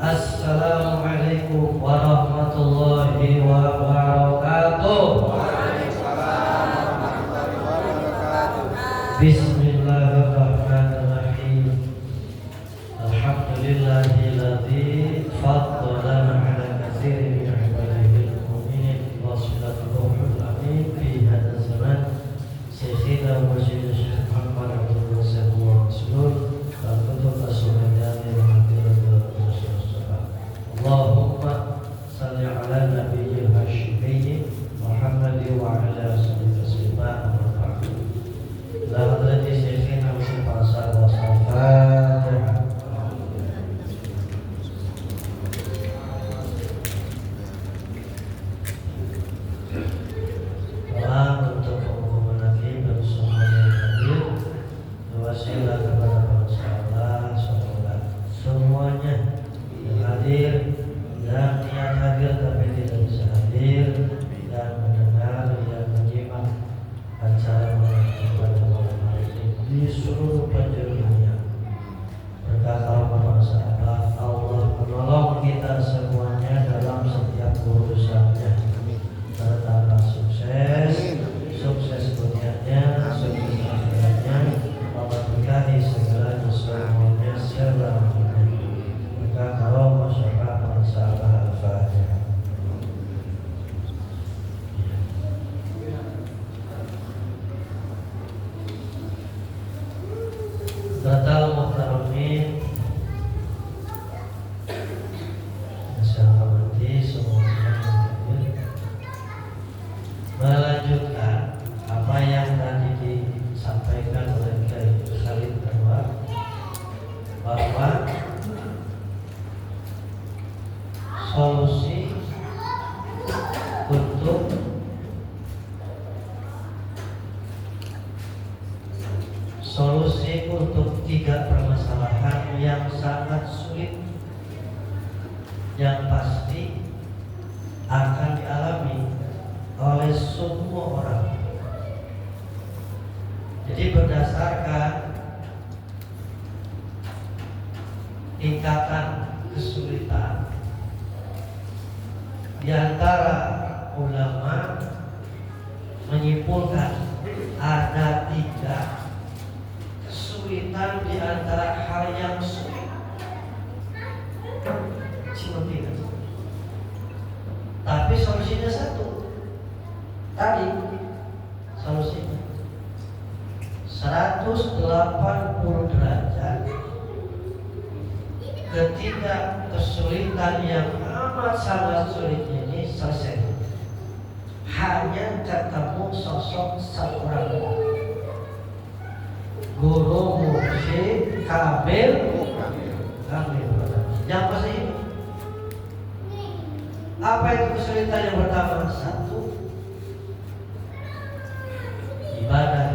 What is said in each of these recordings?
Assalamualaikum warahmatullahi wabarakatuh. Bismillahirrahmanirrahim. Alhamdulillahilladzi faddalana ala katsirin min ibadihil mu'minin wassallallahu amin fi hadzal zaman sayyidina wa sayyidina Muhammad sallallahu alaihi wasallam dan kutub as-sunnah Allahumma salli ala nabiyyil hashimiyyi Muhammad wa ala alihi wasallam. La hadrati syekhina wa Fatihah. Doa untuk memenuhi bersama yang hadir. Wasilah kepada Allah semoga semuanya yang hadir dan niat hadir tapi tidak bisa hadir dan mendengar dan menyimak acara pada malam hari ini di seluruh penjuru dunia. Berkat rahmat sahabat Allah menolong kita semuanya dalam setiap urusannya. Serta sukses dunianya, sukses akhiratnya, Allah berkahi segalanya semuanya selamanya. Berkat rahmat sahabat Al-Fatihah. Batal muhtaramin, saya hormati semuanya melanjutkan apa yang tadi disampaikan oleh Kiai Khalid Anwar bahwa solusi untuk tiga permasalahan yang sangat sulit yang pasti akan dialami oleh semua orang. Jadi berdasarkan tingkatan kesulitan di antara ulama menyimpulkan ada tiga kesulitan di antara hal yang sulit. Cuma tiga. Tapi solusinya satu. Tadi solusinya 180 derajat. Ketika kesulitan yang amat sangat sulit ini selesai, hanya ketemu sosok seorang guru mursyid kamil yang pasti ini. Apa itu kesulitan yang pertama? Satu, ibadah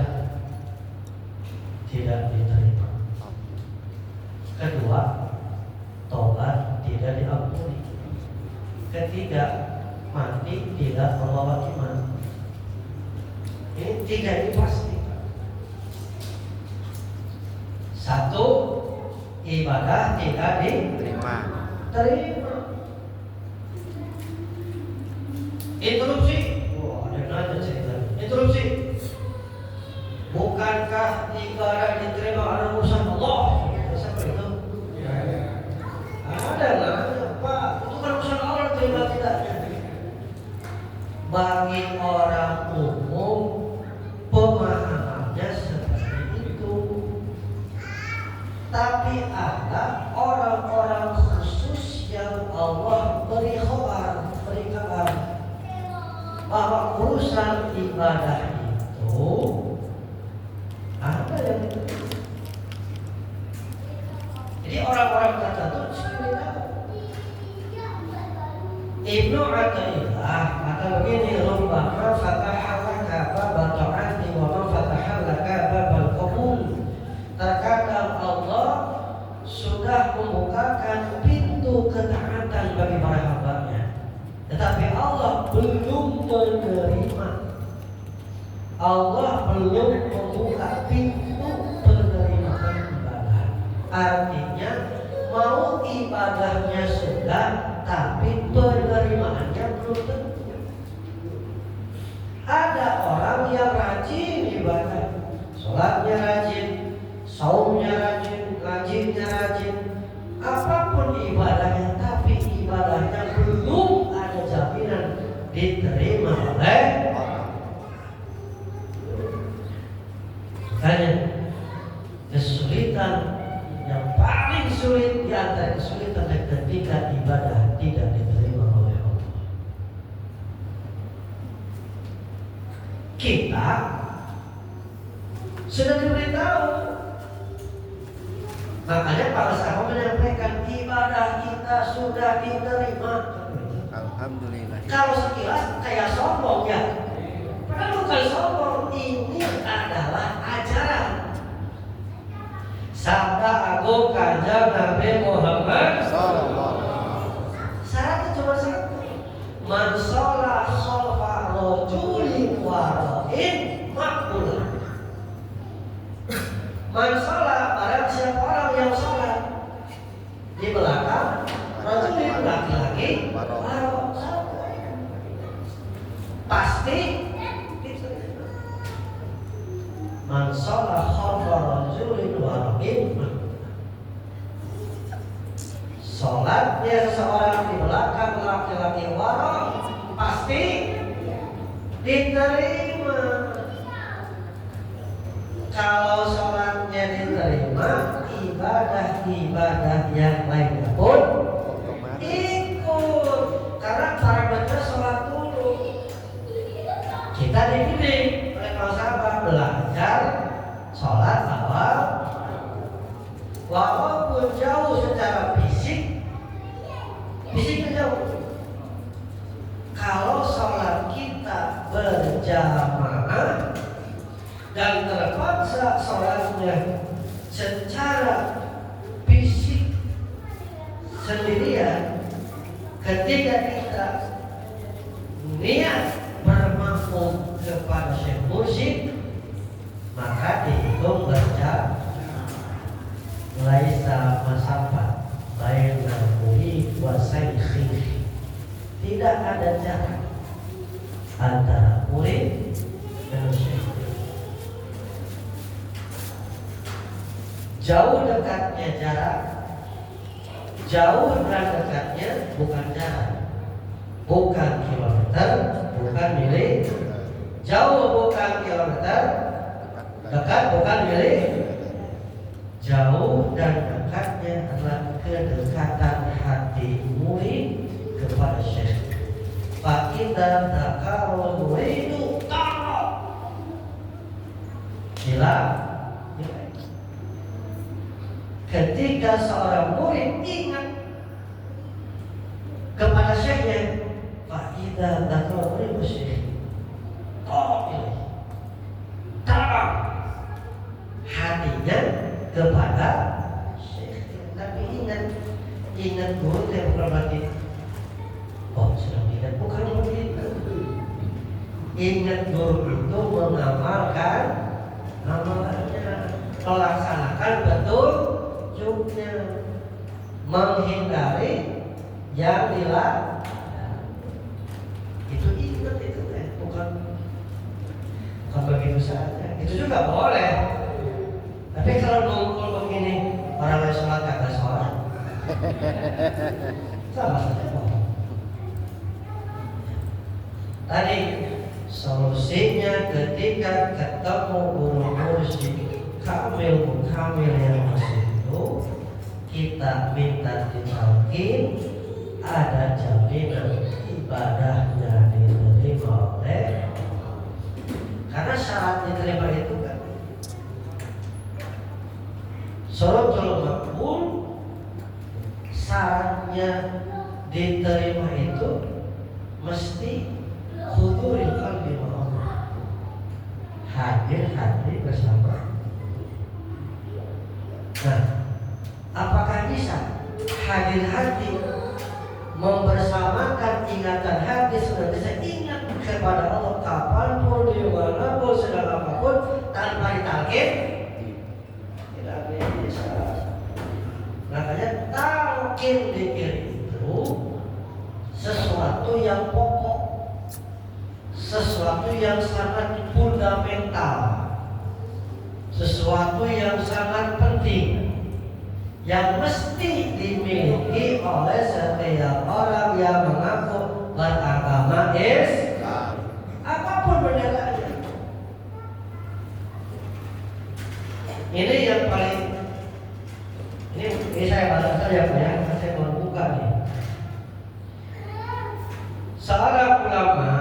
tidak diterima. Kedua, tobat tidak diampuni. Ketiga, mati tidak membawa iman. Ini tiga ini pasti. Satu, ibadah tidak diterima. Interupsi. Wah, ada nanya cerita. Interupsi. Bukankah ibadah diterima oleh urusan Allah? Siapa itu? Ada nanya, Pak. Itu kan urusan Allah, terima tidaknya. Bagi orang umum pemahamannya seperti itu. Tapi ada orang-orang khusus yang Allah beri kabar bahwa urusan ibadah itu orang tertentu sekali tahu. Ibnu Athaillah kata begini, rubbama fatahalaka babal ta'ati wa ma fatahalaka babal qabul. Terkadang Allah sudah membukakan pintu ketaatan bagi para hambanya, tetapi Allah belum menerima. Allah belum membuka pintu penerimaan ibadah. Artinya mau ibadahnya sudah, tapi penerimaannya belum tentu. Ada orang yang rajin ibadah, sholatnya rajin, saumnya rajin, ngajinya rajin, apapun ibadahnya, tapi ibadahnya belum ada jaminan diterima oleh Allah. Makanya kesulitan yang paling sulit di antara kesulitan ketika ibadah tidak diterima oleh Allah. Kita sudah diberitahu, makanya para sahabat menyampaikan ibadah kita sudah diterima. Alhamdulillah. Kalau sekilas kayak sombong ya, padahal bukan sombong, ini adalah ajaran. Sabda agung kanjeng Nabi Muhammad sallallahu. Syaratnya cuma satu. Man sholat khalfa rajulin wara'in maqbulah. Man sholat, barang siapa orang yang sholat di belakang rajulin laki-laki wara'in, pasti diterima. Man sholat khalfa rajulin wara'in, sholatnya seseorang di belakang laki-laki wara pasti diterima. Kalau sholatnya diterima, ibadah-ibadah yang lainnya pun ikut. Karena parameternya sholat dulu. Kita dididik oleh para sahabat belajar sholat awal, walaupun jauh secara fisiknya jauh. Kalau sholat kita berjamaah dan terpaksa sholatnya secara fisik sendirian, ketika kita niat bermakmum kepada syekh mursyid, maka dihitung berjamaah. Laisa masafah baina murid wa sayyid. Tidak ada jarak antara murid dan syekh. Jauh dekatnya jarak, jauh dan dekatnya bukan jarak, bukan kilometer, bukan mili. Jauh bukan kilometer, dekat bukan mili. Jauh dan dekatnya adalah kedekatan hati murid kepada syekh. Fa idza taqarrul muridu taqarrab. Ketika seorang murid ingat kepada syekhnya, fa idza taqarrul muridu syekh taqarrab, hatinya kepada syekh. Tapi ingat guru yang berarti oh sedang ingat, bukan begitu. Ingat guru itu mengamalkan amalannya, melaksanakan betul juga, menghindari yang dilarang. Itu ingat itu bukan begitu saja. Itu juga boleh. Tapi kalau ngumpul begini, orang lain sholat kagak sholat, sama saja. Tadi solusinya ketika ketemu guru mursyid kamil yang masih itu, kita minta ditalkin, ada jaminan ibadahnya diterima oleh. Karena syarat diterima itu kan sholatul maqbul syaratnya diterima itu mesti huduril qalbi ma'allah, hadir hati bersama. Nah, apakah bisa hadir hati membersamakan ingatan hati sudah bisa ingat kepada Allah kapanpun, dimanapun, sedang apapun tanpa ditalkin? Tidak bisa. Makanya talqin dzikir itu sesuatu yang pokok, sesuatu yang sangat fundamental, sesuatu yang sangat penting, yang mesti dimiliki oleh setiap orang yang mengaku beragama Islam, apapun benderanya. Ini yang paling, ini saya baca saja ya, saya mau buka nih. Seorang ulama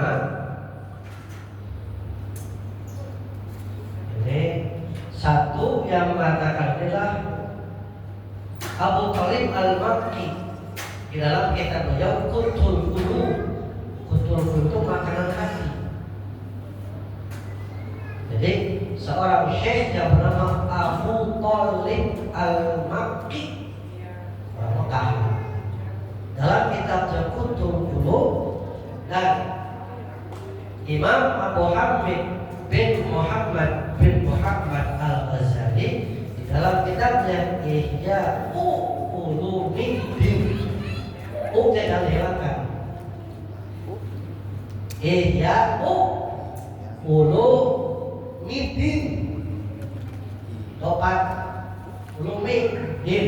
ini satu yang mengatakan adalah Abu Talib Al-Makki di dalam kitab beliau Qutul Qulub. Qutul Qulub itu makanan hati. Jadi seorang syekh yang bernama Abu Talib Al-Makki orang Mekah dalam kitabnya Qutul Qulub, dan Imam Abu Hamid bin Muhammad Al-Ghazali di dalam kitabnya Ihya Ulumuddin. Jangan dihilangkan. Ihya Ulumuddin. Topat Ulumuddin.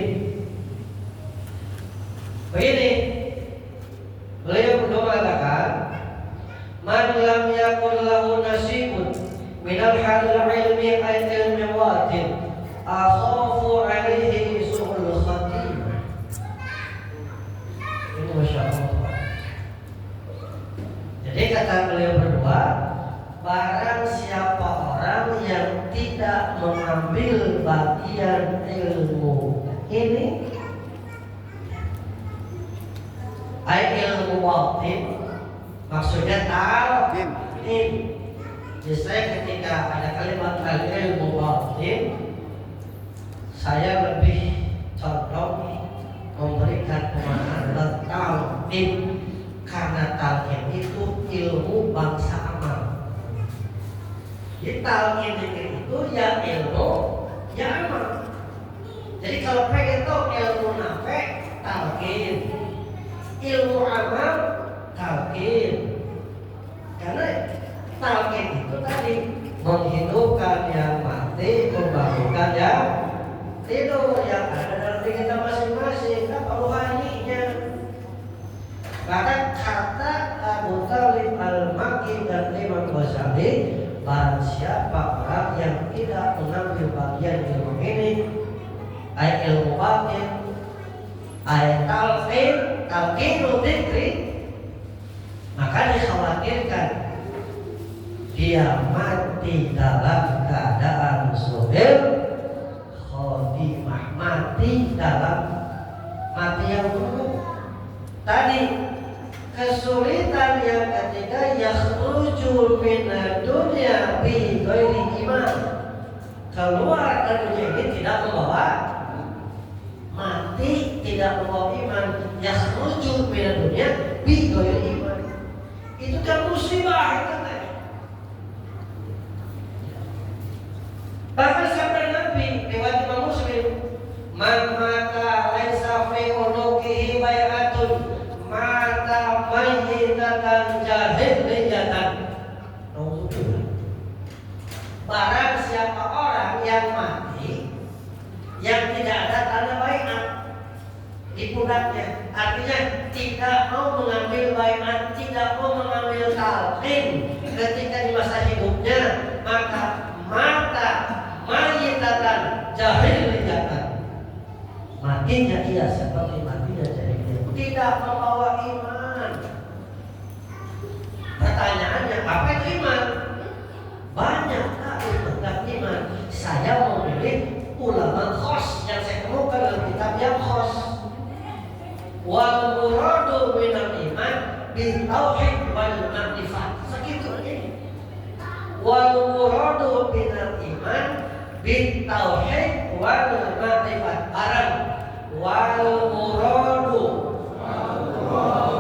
Begini, beliau mengatakan, man lam yakun lahu nasibun minal halil ilmi ay ilmi watin akhafu alaihi su'ul khatimah. Ini Masya Allah. Jadi kata beliau berdua, barang siapa orang yang tidak mengambil bagian ilmu ini, ay ilmu watin, maksudnya talqin. Jadi saya ketika ada kalimat al-ilmu batin, saya lebih condong memberikan pemahaman talqin, karena talqin itu ilmu bangsa amal. Jadi talqin itu ya ilmu ya amal. Jadi kalau pengen tahu ilmu nafe, talqin, ilmu amal, talqin. Karena talqin itu tadi menghidupkan yang mati, membangunkan yang tidur, yang ada dalam diri kita masing-masing, apa rohaninya. Maka kata Abu Talib Al-Makki dan Imam Ghazali, barang siapa orang yang tidak mengambil bagian ilmu ini, ayat ilmu batin, ayat talqinul dzikri, maka dikhawatirkan dia mati dalam keadaan su'il khotimah, mati dalam mati yang buruk. Tadi kesulitan yang ketiga, yakhruju minad dunya bi ghairi iman, keluar dari dunia ini tidak membawa, mati tidak membawa iman. Yakhruju minad dunya bi ghairi iman, itu kan musibah itu tadi. Bahkan sampai Nabi riwayat Imam Muslim, man mata laisa fi unuqihi bai'atun mata mayyitatan jahiliyatan. Barang siapa orang yang mati yang tidak ada tanda bai'at di pundaknya, artinya tidak mau mengambil bai'at, tidak mau mengambil talqin ketika di masa hidupnya, maka mata mayyitatan jahiliyatan, matinya ia seperti matinya jahiliyah, tidak membawa iman. Pertanyaannya, apa itu iman? Banyak kali tentang iman. Saya memilih ulama khos yang saya temukan dalam kitab yang khos. Wal muradu minal iman bil tauhid wal ma'rifat. Segitu aja. Wal muradu minal iman bil tauhid wal ma'rifat. Arab. Wal muradu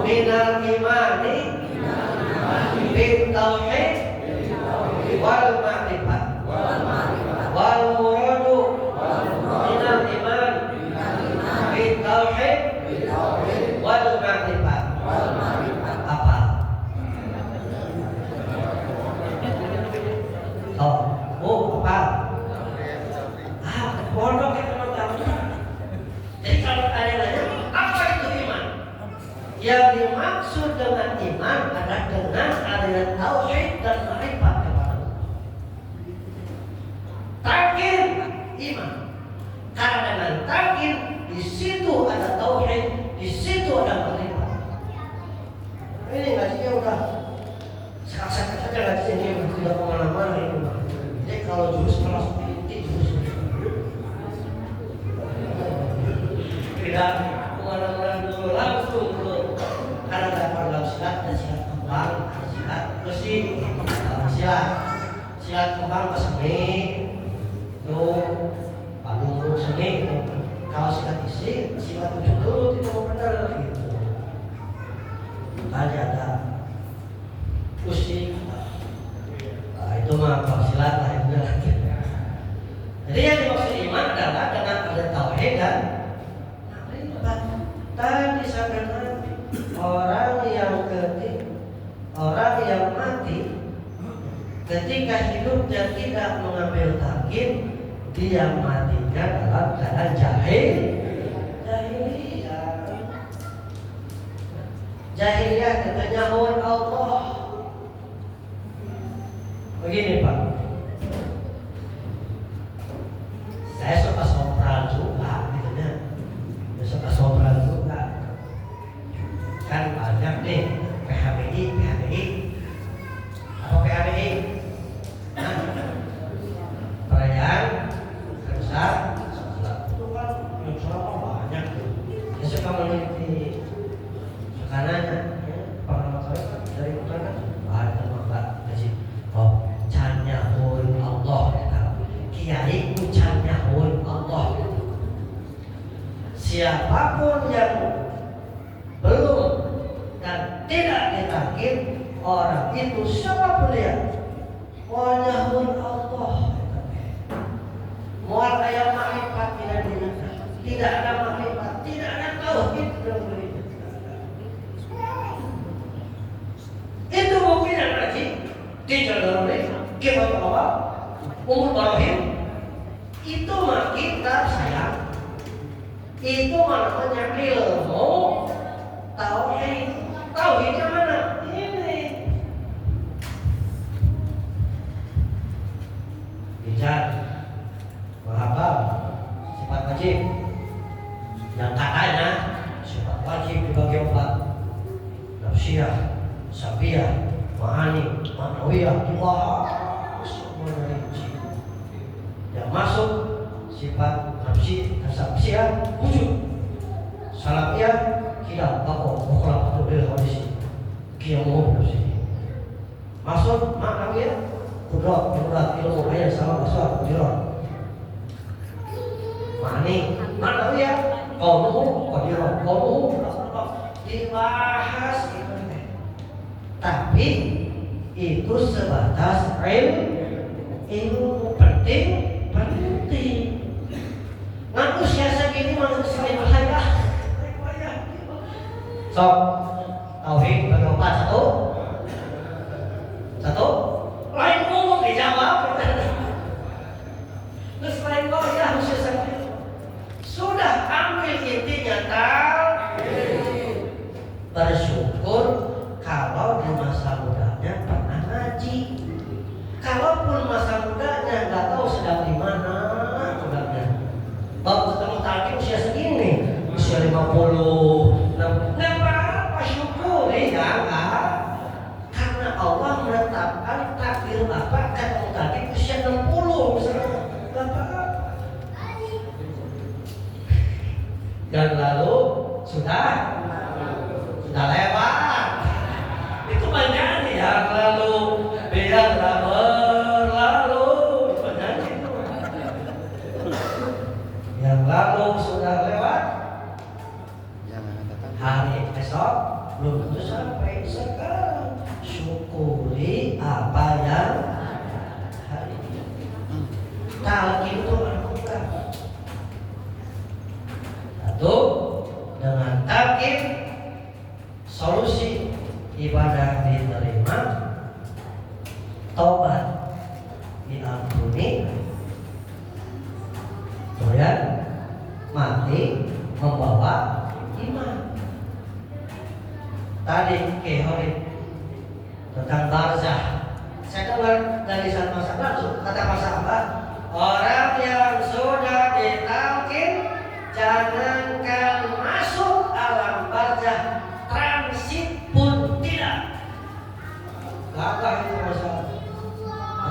minal imani bil tauhid wal ma'rifat. Wal muradu minal iman bil tauhid wal ma'rifat. Apa? Apa? Pondok itu teman-teman. Jadi kalau ada yang nanya, apa itu iman? Yang dimaksud dengan iman adalah dengan adanya tauhid dan ma'rifat kepada Allah. Takin iman. Karena dengan takin di situ ada tauhid, di situ ada ma'rifat. Ini ngajinya udah sekat-sekat saja ngajinya ini tidak kemana-mana ini. Jadi kalau jurus kelas inti jurus tidak kemana-mana dulu langsung ke karena dapat dalam silat dan silat kembang, silat besi, silat kembang seni, itu panggung seni itu. Kalau silat isi, silat tujuh dulu tidak benar gitu. Tadi ada musik, itu mah kalau silat lah itu lagi. Jadi yang dimaksud iman adalah dengan ada tauhid dan tadi disampaikan orang yang mati ketika hidup dan tidak mengambil takin, dia matinya dalam keadaan jahiliyah katanya hawan Allah. Begini Pak, saya suka sopran juga gitu ya. Suka sopran juga. Kan banyak nih PHBI. Apa PHBI? Nah, perayaan besar itu kan yang suara banyak tuh. Dia suka meneliti makanannya. Pengalaman saya kan dari makanan banyak makan gaji. Oh, can nyahun Allah kata. Kiai ku can nyahun Allah. Siapapun yang belum dan tidak ditakin, orang itu siapapun dia wanyahun Allah. Mual ayam makrifat tidak ada makrifat, tidak ada tauhid dalam dirinya. Itu mungkin yang lagi tidak dalam diri. Gimana Allah? Umur Barohim itu mah kita sayang. Itu namanya ilmu tauhid. Tauhidnya mana? Ini. Bicara menghafal sifat wajib yang katanya sifat wajib dibagi 4: nafsiyah, sabiyah, ma'ani, ma'nawiyah, semuanya rinci. Yang masuk sifat nafsiyah wujud, salafiyah tidak bakal atau bela kondisi kiamu nafsi. Masuk ma'nawiyah kudrat ilmu ayat sama asal kudrat. Ma'nawiyah qauluhu dibahas itu. Tapi itu sebatas ilmu penting. Ngaku siasa gini manusia selain bahaya. So, tauhid bagi 4 satu. Lain ngomong dijawab. Terus lain ngomong ya harus selesai. Sudah ambil intinya tauhid. Bersyukur kalau di masa mudanya pernah ngaji. Kalaupun masa mudanya nggak tahu sedang di mana mudanya. Baru ketemu tadi usia segini, usia 50. Nggak apa-apa, syukuri ya kan? Karena Allah menetapkan takdir apa ketemu tadi usia 60 misalnya. Nggak apa-apa. Dan lalu sudah lewat. Itu banyak yang lalu biarlah berlalu. Itu banyak itu. Yang lalu sudah lewat. Jangan datang. Hari esok belum tentu sampai sekarang. Syukuri apa yang hari ini. Talqin itu lakukan. Satu, dengan talqin solusi ibadah diterima, tobat diampuni, kemudian mati membawa iman. Tadi kehorin tentang barzah. Saya dengar dari Salman Sabah, kata Mas Abah, orang yang sudah ditalqin jangankan masuk alam barzah, transit pun tidak. Gagah itu masalah.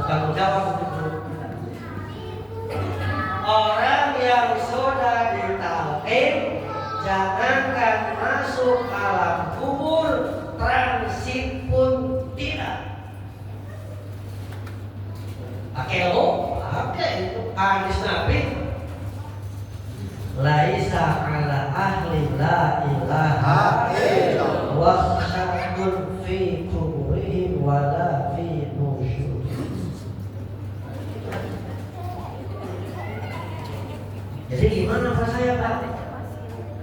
Bertanggung jawab itu. Orang yang sudah ditalqin jangankan masuk alam kubur, transit pun tidak. Pakai lo, pakai itu hadis Nabi. Laisa ala ahli la ilaha illallah wa syakun fi kuburihim wala fi nusyur. Jadi gimana Pak saya Pak?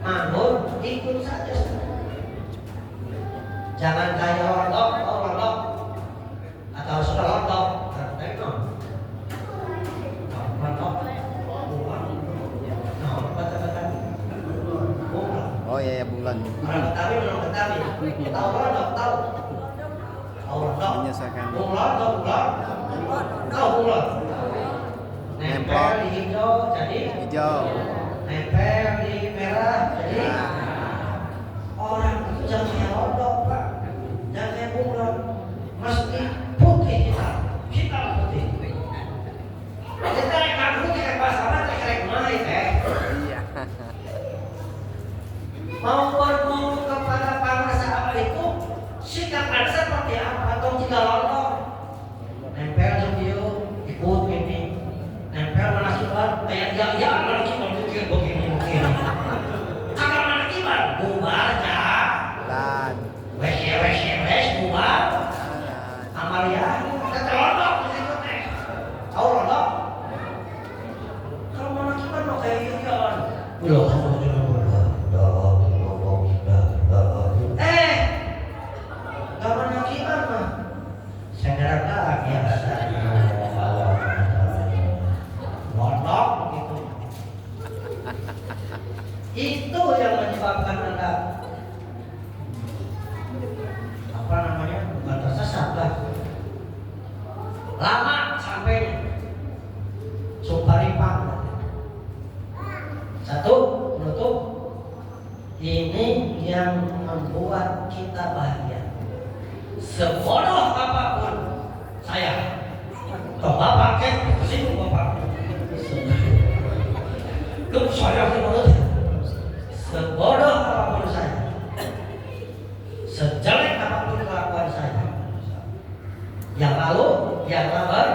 Mandur ikut saja. Jangan kayak rontok atau sudah rontok. Oh iya ya bulan. Orang Betawi belum Betawi. Tahu rontok tahu. Tahu rontok. Menyesuaikan. Bunglon tahu bunglon. Tahu bunglon. Nempel di hijau jadi Hijau. nempel di merah jadi orang itu jangan kayak rontok Pak. Jangan kayak bunglon. Mesti putih kita putih. Kita rek putih kayak pasaran rek main Iya. Mau berguru kepada para sahabat itu sikap Anda seperti apa? Atau jika rontok nempel video ikut ini nempel mana kibar kayak ya mana kibar begini kalau mana kibar bubar ya wes bubar Amalia kita rontok di situ teh tahu rontok kalau mana kibar mau kayak gitu belum itu yang menyebabkan Anda bukan tersesat lah. Lama sampai Suparipang. Satu, menutup. Ini yang membuat kita bahagia. Sebodoh apapun saya, coba pakai pusing bapak. Lu saya menurut sebodoh apapun saya, sejelek apapun kelakuan saya, yang lalu, yang labar,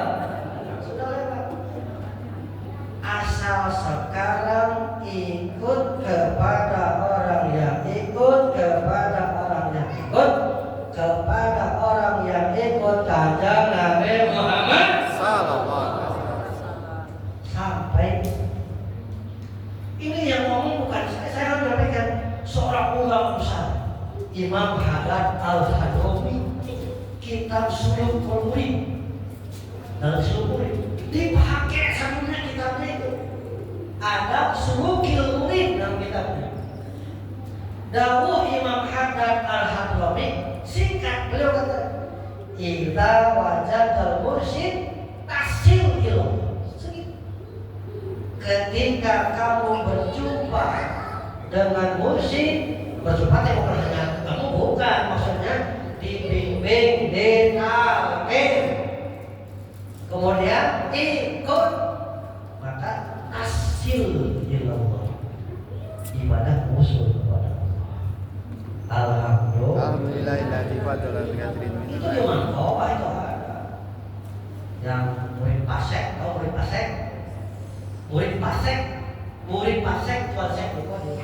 sudah lewat. Asal sekarang ikut kepada orang yang ikut, kepada orang yang ikut, kepada orang yang ikut kanjeng Nabi Muhammad sampai. Ini yang ngomong bukan saya harus menyampaikan seorang ulama besar, Imam Haddad Al-Hadrami, kitab Sulul Murid. Dalam Sulul Murid dipakai sebelumnya kitabnya itu ada Sulukil Murid dalam kitabnya. Dawuh Imam Haddad Al-Hadrami singkat, beliau kata, "Idza wajadal mursyid tasil ilah." Ketika kamu berjumpa dengan mursyid, berjumpa bukan hanya kamu, bukan maksudnya dibimbing, ditalqin, kemudian ikut, maka tasil ilallah, ibadah usul kepada Allah. Alhamdulillahilladzi fadala bi qadrin min Itu di Mantoba itu ada. Yang murid Pasek, tahu murid Pasek? Murid Pasek Tuan Syekh Bukhari.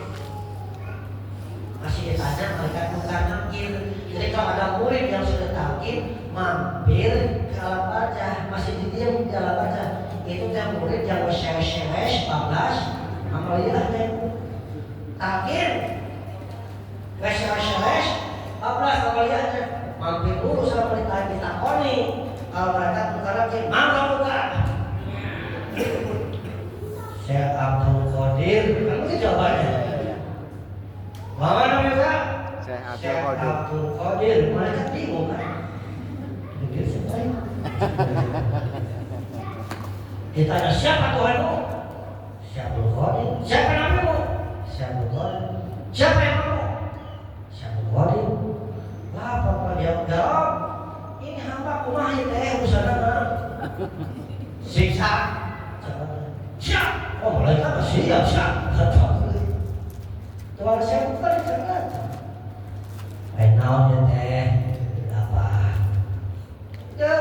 Masih ditanya mereka tukar nakil. Jadi kalau ada murid yang sudah talqin mampir ke alam baca, masih didiam di alam baca. Itu yang murid yang wesh-wesh 14 amaliyahnya talqin. Wesh-wesh 14 amaliyahnya mampir dulu sama murid lain ditakoni. Kalau mereka tukar nakil, mangga buka. Syekh Abdul Qadir, kan itu jawabannya. Mana namanya? Syekh Abdul Qadir. Mereka bingung kan? Pikir siapa ini? Ditanya siapa Tuhanmu? Syekh Abdul Qadir. Siapa namamu? Syekh Abdul Qadir. Siapa yang kamu? Syekh Abdul Qadir. Apa dia jawab? Ini hamba kumahi teh usahana. Siksa. Siap. Oh, mereka siap. Tuhan saya bukan jangan. Naon teh apa? Ya,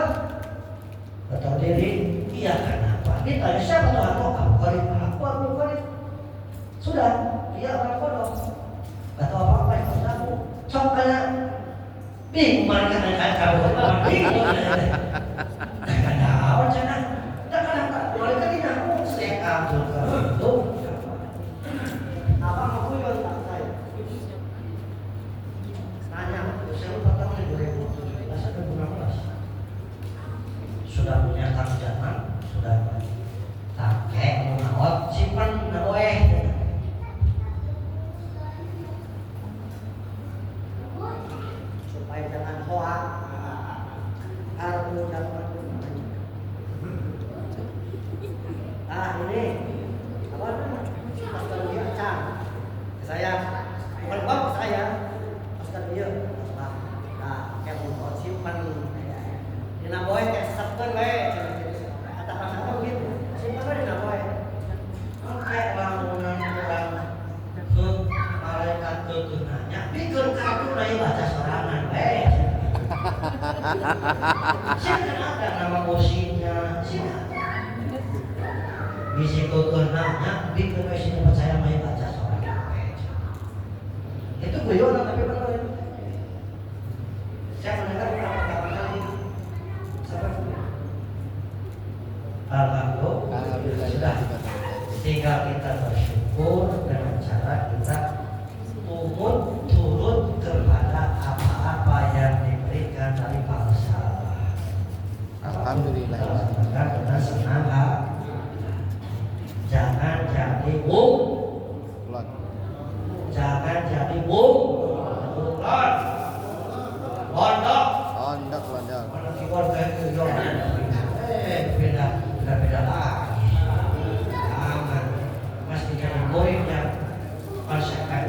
kata diri, iya kenapa? Ditanya siapa Tuhan kamu kali aku kali. Sudah, dia orang bodoh. Gak tahu apa-apa yang harus aku. Sok kaya bingung mereka dengan kamu bingung. Tidak tahu jangan. Tidak kenapa? Mereka tidak mau Syekh Abdul Qadir itu. Apa kamu yang tak saya? Tanya, saya lupa tahun 2017 atau 2016. Sudah punya tarjana, sudah pakai menawat simpan nawe. Supaya jangan hoak. Arbu dapat. Ini apa namanya? Pastor biasa. Saya bukan bapak saya. Pastor dia. Nah, kayak mau simpan. Di naboy kayak sabun we. Kata pastor gitu. Simpan di naboy. Kayak bangunan orang tuh malaikat tuh nanya, bikin kartu dari baca sorangan we. Siapa ada nama musiknya? Siapa? Bisi nanya, bikin mesin percaya main baca sorangan. Itu guyonan tapi benar itu. Saya mendengar beberapa kali. Alhamdulillah sudah. Tinggal kita bersyukur dengan cara kita turut kepada apa-apa yang diberikan dari para sahabat. Alhamdulillah. Dengan senang hati. Jangan jadi jangan jadi bunglon. Pondok. Mana keyboard kayak gitu. Beda lagi. Aman. Mesti jadi murid yang konsisten,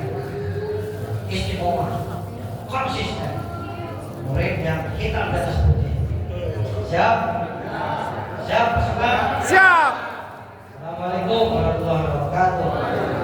istiqomah, konsisten. Murid yang hitam di atas putih. Siap? Siap, Pak? Siap. Assalamualaikum warahmatullahi wabarakatuh.